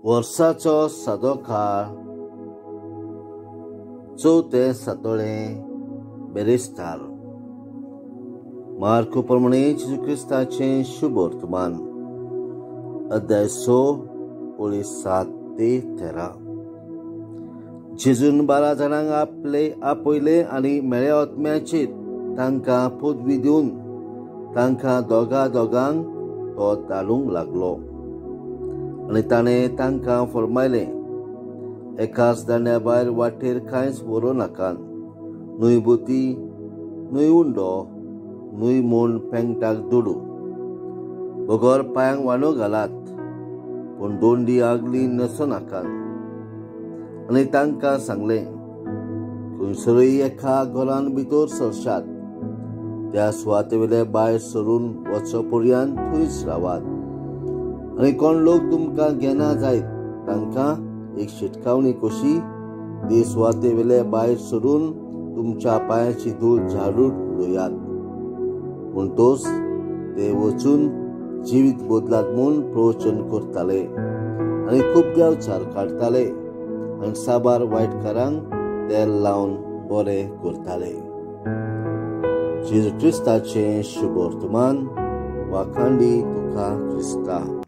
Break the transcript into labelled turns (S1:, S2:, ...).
S1: वर्साचो सादो काळ, चवथे सातोळे बेरेस्तार. मार्क प्रमाणे जेजू क्रिस्ताचे शुभ वर्तमान, अध्याय 6 ओळी 7 ते 13. जेजून 12 जाणांक आपयले आनी मेळ्या ओतम्याचेर तांकां पदवी दिवन तांकां दोगांक तो धाडूंक लागलो. आनी ताणें तांकां फर्मायलें, एकाच दांड्या भायर वाटेर कांयच व्हरूं नाकात. न्हय बोती, न्हय उंडो, न्हय म्हूण पेंगटाक दुडू. दोगोर पांयांक वांडो घालात, पूण दोंडी आगली न्हेसो नाकात. आनी तांकां सांगलें, खंयसरूय एका घरान भितर सरशात, त्या सुवातेवेले भायर सरून वचो पर्यंत थंयच रावात. आनी कोण लोक तुमकां घेना जायत तांकां एक शिटकावणी कशी ते सुवातेवेले भायर सरून तुमच्या पांयाची धूळ झाडून उडयात. म्हणटोच ते वचून जिवीत बदलात म्हूण प्रवचन करताले आनी खूब देंवचार काडटाले आनी साबार वायटकारांक तेल लावन बरें करताले. जेजू क्रिस्ताचें शुभ वर्तमान. वाखांडी तुका क्रिस्ता.